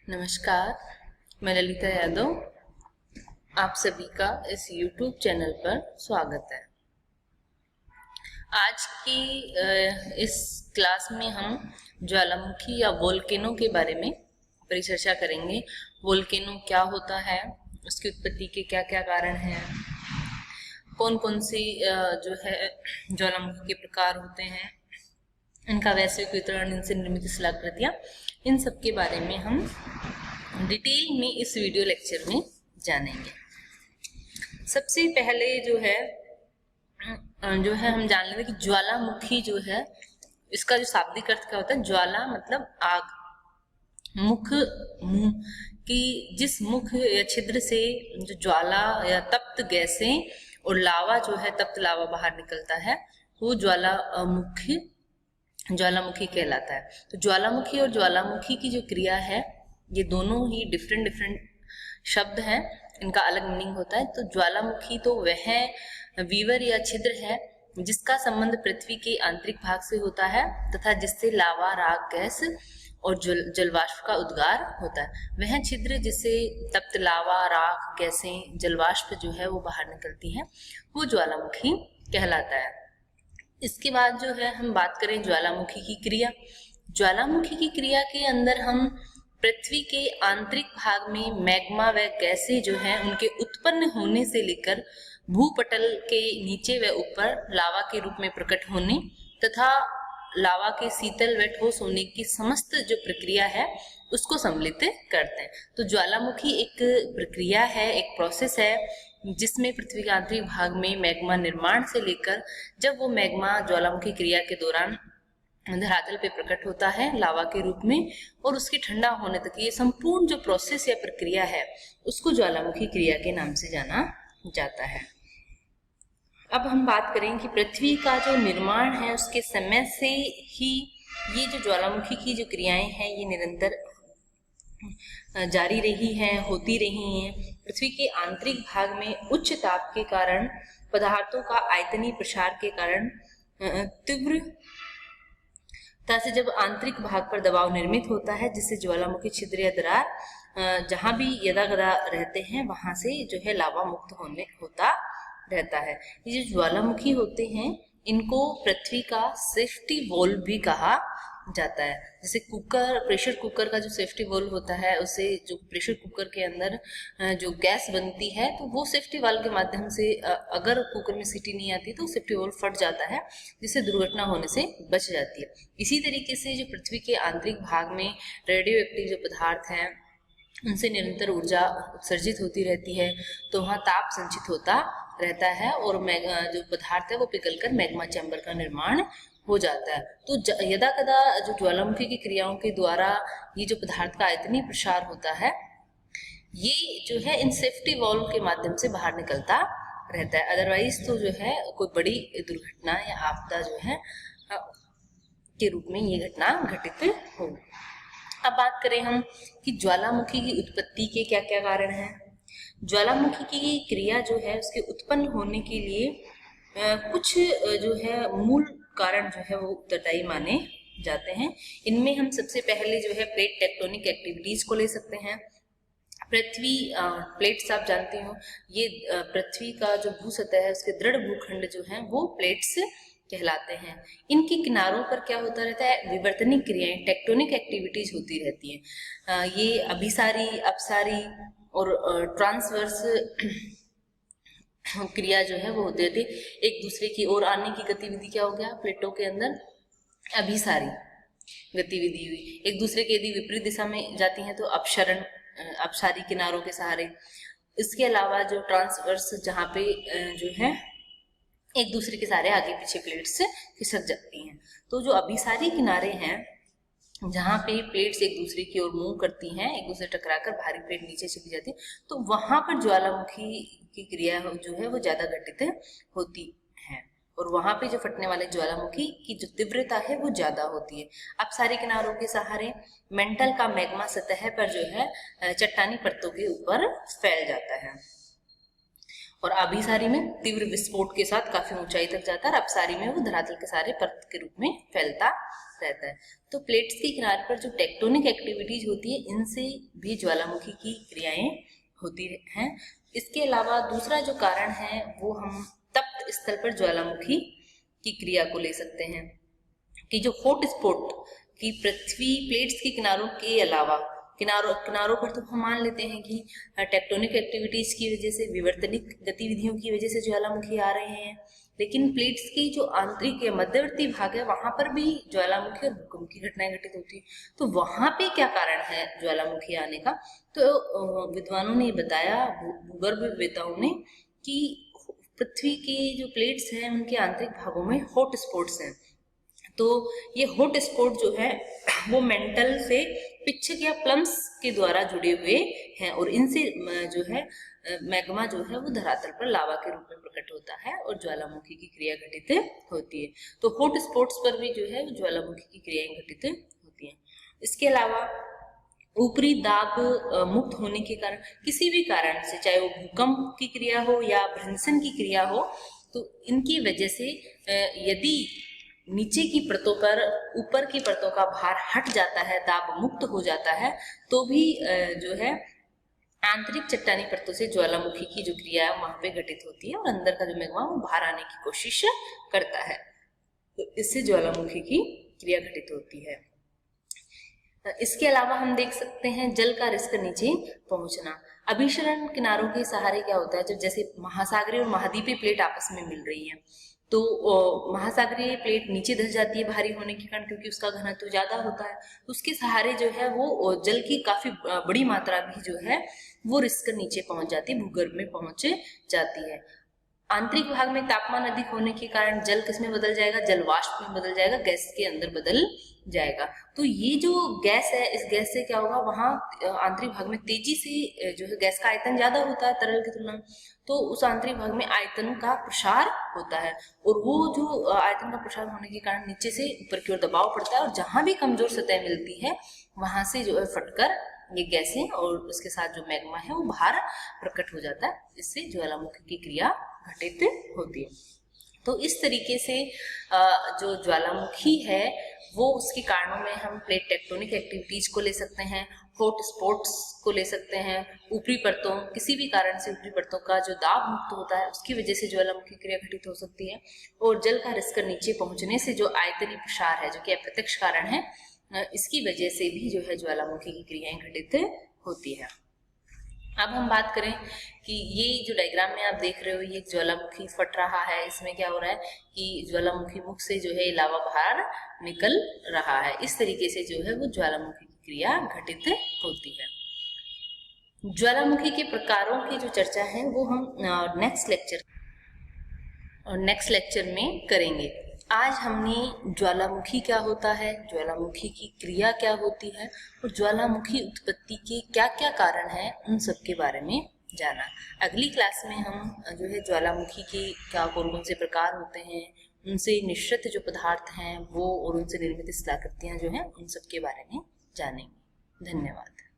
नमस्कार, मैं ललिता यादव। आप सभी का इस YouTube चैनल पर स्वागत है। आज की इस क्लास में हम ज्वालामुखी या वोल्केनो के बारे में परिचर्चा करेंगे। वोल्केनो क्या होता है, उसकी उत्पत्ति के क्या क्या कारण हैं, कौन कौन सी जो है ज्वालामुखी के प्रकार होते हैं, इनका वैश्विक वितरण, इनसे निर्मित शिलाकृतियाँ, इन सब के बारे में हम डिटेल में इस वीडियो लेक्चर में जानेंगे। सबसे पहले जो है हम जान लेंगे कि ज्वालामुखी जो है, इसका जो शाब्दिक अर्थ क्या होता है। ज्वाला मतलब आग, मुख मुंह की जिस मुख या छिद्र से जो ज्वाला या तप्त गैसें और लावा जो है, तप्त लावा बाहर निकलता है, वो ज्वालामुखी कहलाता है। तो ज्वालामुखी और ज्वालामुखी की जो क्रिया है, ये दोनों ही डिफरेंट शब्द हैं, इनका अलग मीनिंग होता है। तो ज्वालामुखी तो वह वीवर या छिद्र है जिसका संबंध पृथ्वी के आंतरिक भाग से होता है तथा जिससे लावा, राख, गैस और जलवाष्प का उद्गार होता है। वह छिद्र जिससे तप्त लावा, राख, गैसें, जलवाष्प जो है वो बाहर निकलती है, वो ज्वालामुखी कहलाता है। इसके बाद जो है हम बात करें ज्वालामुखी की क्रिया। ज्वालामुखी की क्रिया के अंदर हम पृथ्वी के आंतरिक भाग में मैग्मा व गैसें जो हैं उनके उत्पन्न होने से लेकर भूपटल के नीचे व ऊपर लावा के रूप में प्रकट होने तथा लावा के शीतल व ठोस होने की समस्त जो प्रक्रिया है उसको सम्मिलित करते हैं। तो ज्वालामुखी एक प्रक्रिया है, एक प्रोसेस है जिसमें पृथ्वी के आंतरिक भाग में मैग्मा निर्माण से लेकर जब वो मैग्मा ज्वालामुखी क्रिया के दौरान धरातल पे प्रकट होता है लावा के रूप में और उसके ठंडा होने तक ये संपूर्ण जो प्रोसेस या प्रक्रिया है उसको ज्वालामुखी क्रिया के नाम से जाना जाता है। अब हम बात करें कि पृथ्वी का जो निर्माण है उसके समय से ही ये जो ज्वालामुखी की जो क्रियाएं हैं ये निरंतर जारी रही हैं, होती रही हैं। पृथ्वी के आंतरिक भाग में उच्च ताप के कारण, पदार्थों का आयतनीय प्रसार के कारण तीव्रता से जब आंतरिक भाग पर दबाव निर्मित होता है जिससे ज्वालामुखी छिद्र या दरार जहां भी यदाकदा रहते हैं वहां से जो है लावा मुक्त होता रहता है। ये जो ज्वालामुखी होते हैं इनको पृथ्वी का सेफ्टी वॉल्व भी कहा जाता है। जैसे प्रेशर कुकर का जो सेफ्टी वॉल्व होता है, उसे जो प्रेशर कुकर के अंदर जो गैस बनती है तो वो सेफ्टी वाल्व के माध्यम से अगर कुकर में सीटी नहीं आती तो सेफ्टी वॉल्व फट जाता है जिससे दुर्घटना होने से बच जाती है। इसी तरीके से जो पृथ्वी के आंतरिक भाग में रेडियो एक्टिव जो पदार्थ हैं उनसे निरंतर ऊर्जा उत्सर्जित होती रहती है, तो वहाँ ताप संचित होता रहता है और जो पदार्थ है वो पिघलकर मैग्मा चैम्बर का निर्माण हो जाता है। तो यदाकदा जो ज्वालामुखी की क्रियाओं के द्वारा ये जो पदार्थ का आयतनीय प्रसार होता है ये जो है इन सेफ्टी वॉल्व के माध्यम से बाहर निकलता रहता है। अदरवाइज तो जो है कोई बड़ी दुर्घटना या आपदा जो है के रूप में ये घटना घटित हो। अब बात करें हम कि ज्वालामुखी की उत्पत्ति के क्या क्या कारण हैं। ज्वालामुखी की क्रिया जो है उसके उत्पन्न होने के लिए कुछ जो है मूल कारण जो है वो उत्तरदायी माने जाते हैं। इनमें हम सबसे पहले जो है प्लेट टेक्टोनिक एक्टिविटीज को ले सकते हैं। पृथ्वी प्लेट्स आप जानते हो, ये पृथ्वी का जो भू सतह है उसके दृढ़ भूखंड जो है वो प्लेट्स कहलाते हैं। इनके किनारों पर क्या होता रहता है, विवर्तनिक क्रियाएं, टेक्टोनिक एक्टिविटीज होती रहती हैं। ये अभिसारी, अपसारी और ट्रांसवर्स क्रिया जो है वो होती रहती है। एक दूसरे की ओर आने की गतिविधि क्या हो गया, प्लेटों के अंदर अभिसारी गतिविधि हुई। एक दूसरे के यदि विपरीत दिशा में जाती हैं तो अपसरण, अपसारी किनारों के सहारे। इसके अलावा जो ट्रांसवर्स जहाँ पे जो है एक दूसरे के सहारे आगे पीछे प्लेट्स खिसक जाती हैं। तो जो अभिसारी किनारे हैं जहाँ पे प्लेट्स एक दूसरे की ओर मूव करती हैं, एक दूसरे टकराकर भारी प्लेट नीचे चली जाती है, तो वहां पर ज्वालामुखी की क्रिया जो है वो ज्यादा घटित होती है और वहां पे जो फटने वाले ज्वालामुखी की जो तीव्रता है वो ज्यादा होती है। अब सारे किनारों के सहारे मेंटल का मैग्मा सतह पर जो है चट्टानी परतों के ऊपर फैल जाता है और अभिसारी में तीव्र विस्फोट के साथ काफी ऊंचाई तक जाता है और अपसारी में वो धरातल के सहारे परत के रूप में फैलता रहता है। तो प्लेट्स के किनारे पर जो टेक्टोनिक एक्टिविटीज होती है, इनसे भी ज्वालामुखी की क्रियाएं होती हैं। इसके अलावा दूसरा जो कारण है वो हम तप्त स्थल पर ज्वालामुखी की क्रिया को ले सकते हैं कि जो हॉट स्पॉट की पृथ्वी प्लेट्स के किनारों के अलावा किनारों पर तो हम मान लेते हैं कि टेक्टोनिक एक्टिविटीज की वजह से, विवर्तनिक गतिविधियों की वजह से ज्वालामुखी आ रहे हैं, लेकिन प्लेट्स की जो आंतरिक या मध्यवर्ती भाग है वहां पर भी ज्वालामुखी और भूकंप की घटनाएं घटित होती है। तो वहां पे क्या कारण है ज्वालामुखी आने का? तो विद्वानों ने बताया, भूगर्भवेताओं ने, कि पृथ्वी की जो प्लेट्स हैं उनके आंतरिक भागों में हॉट स्पॉट्स हैं। तो ये हॉट स्पॉट जो है वो मेंटल से पिच्छक या प्लम्स के द्वारा जुड़े हुए हैं और इनसे जो है मैग्मा जो है वो धरातल पर लावा के रूप में प्रकट होता है और ज्वालामुखी की क्रिया घटित होती है। तो हॉट स्पॉट्स पर भी जो है ज्वालामुखी की क्रियाएं घटित होती हैं। इसके अलावा ऊपरी दाब मुक्त होने के कारण, किसी भी कारण से, चाहे वो भूकंप की क्रिया हो या भ्रंशन की क्रिया हो, तो इनकी वजह से यदि नीचे की परतों पर ऊपर की परतों का भार हट जाता है, दाब मुक्त हो जाता है, तो भी जो है आंतरिक चट्टानी परतों से ज्वालामुखी की जो क्रिया है वहां पे घटित होती है और अंदर का जो मैग्मा वो बाहर आने की कोशिश करता है। तो इससे ज्वालामुखी की क्रिया घटित होती है। इसके अलावा हम देख सकते हैं जल का रिश्क नीचे पहुंचना। अभिसरण किनारों के सहारे क्या होता है, जब जैसे महासागरीय और महाद्वीपीय प्लेट आपस में मिल रही है, तो महासागरीय प्लेट नीचे धस जाती है भारी होने के कारण, क्योंकि उसका घनत्व तो ज्यादा होता है। उसके सहारे जो है वो जल की काफी बड़ी मात्रा भी जो है वो रिश्क नीचे पहुंच जाती है, भूगर्भ में पहुंच जाती है। आंतरिक भाग में तापमान अधिक होने के कारण जल किस में बदल जाएगा? जल वाष्प में बदल जाएगा, गैस के अंदर बदल जाएगा। तो ये जो गैस है, इस गैस से क्या होगा, वहां आंतरिक भाग में तेजी से जो है गैस का आयतन ज्यादा होता है तरल की तुलना में, तो उस आंतरिक भाग में आयतन का प्रसार होता है और वो जो आयतन का प्रसार होने के कारण नीचे से ऊपर की ओर दबाव पड़ता है और जहां भी कमजोर सतह मिलती है वहां से जो है फटकर ये गैसें और उसके साथ जो मैग्मा है वो बाहर प्रकट हो जाता है। इससे ज्वालामुखी की क्रिया घटित होती है। तो इस तरीके से जो ज्वालामुखी है वो उसके कारणों में हम प्लेट टेक्टोनिक एक्टिविटीज को ले सकते हैं, हॉट स्पॉट्स को ले सकते हैं, ऊपरी परतों, किसी भी कारण से ऊपरी परतों का जो दाब मुक्त होता है उसकी वजह से ज्वालामुखी क्रिया घटित हो सकती है, और जल का रिश्क नीचे पहुंचने से जो आयतनीय प्रसार है जो कि अप्रत्यक्ष कारण है, इसकी वजह से भी जो है ज्वालामुखी की क्रियाएं घटित होती है। अब हम बात करें कि ये जो डायग्राम में आप देख रहे हो, ये ज्वालामुखी फट रहा है, इसमें क्या हो रहा है कि ज्वालामुखी मुख से जो है लावा बाहर निकल रहा है। इस तरीके से जो है वो ज्वालामुखी की क्रिया घटित होती है। ज्वालामुखी के प्रकारों की जो चर्चा है वो हम नेक्स्ट लेक्चर में करेंगे। आज हमने ज्वालामुखी क्या होता है, ज्वालामुखी की क्रिया क्या होती है और ज्वालामुखी उत्पत्ति के क्या क्या कारण हैं, उन सब के बारे में जाना। अगली क्लास में हम जो है ज्वालामुखी के क्या कौन कौन से प्रकार होते हैं, उनसे निश्चित जो पदार्थ हैं वो और उनसे निर्मित शिलाकृतियां जो हैं उन सब के बारे में जानेंगे। धन्यवाद।